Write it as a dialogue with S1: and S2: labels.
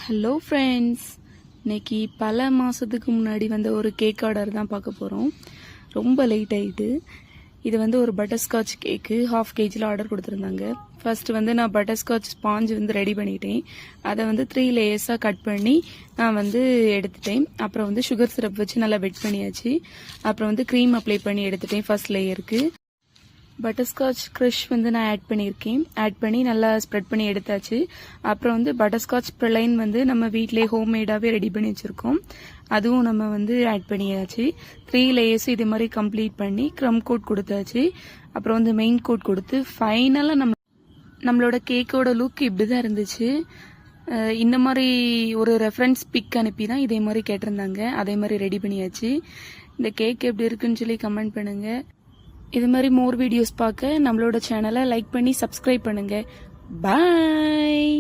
S1: Hello friends, இன்னைக்கு பல மாதத்துக்கு முன்னாடி வந்த ஒரு கேக் ஆர்டர் தான் பார்க்க போகிறோம். ரொம்ப லேட் ஆகிட்டு. இது ஒரு பட்டர்ஸ்காட்ச் கேக்கு 1/2 kg ஆர்டர் கொடுத்துருந்தாங்க. ஃபர்ஸ்ட் நான் பட்டர்ஸ்காட்ச் ஸ்பாஞ்ச் ரெடி பண்ணிட்டேன். அதை 3 லேயர்ஸாக கட் பண்ணி நான் எடுத்துட்டேன். அப்புறம் சுகர் சிரப் வச்சு நல்லா வெட் பண்ணியாச்சு. அப்புறம் க்ரீம் அப்ளை பண்ணி எடுத்துட்டேன் ஃபர்ஸ்ட் லேயருக்கு. பட்டர்ஸ்காட்ச் க்ரஷ் நான் ஆட் பண்ணியிருக்கேன். ஆட் பண்ணி நல்லா ஸ்ப்ரெட் பண்ணி எடுத்தாச்சு. அப்புறம் பட்டர்ஸ்காட்ச் ப்ரலைன் நம்ம வீட்டிலேயே ஹோம்மேடாகவே ரெடி பண்ணி வச்சுருக்கோம். அதுவும் நம்ம ஆட் பண்ணியாச்சு. 3 லேயர்ஸ் இதே மாதிரி கம்ப்ளீட் பண்ணி க்ரம் கோட் கொடுத்தாச்சு. அப்புறம் மெயின் கோட் கொடுத்து ஃபைனலாக நம்மளோட கேக்கோட லுக் இப்படி தான் இருந்துச்சு. இந்த மாதிரி ஒரு ரெஃபரன்ஸ் பிக் அனுப்பி தான் இதே மாதிரி கேட்டிருந்தாங்க. அதே மாதிரி ரெடி பண்ணியாச்சு. இந்த கேக் எப்படி இருக்குன்னு சொல்லி கமெண்ட் பண்ணுங்கள். இது மாதிரி மோர் வீடியோஸ் பார்க்க நம்மளோட சேனலை லைக் பண்ணி சப்ஸ்கிரைப் பண்ணுங்க. பாய்.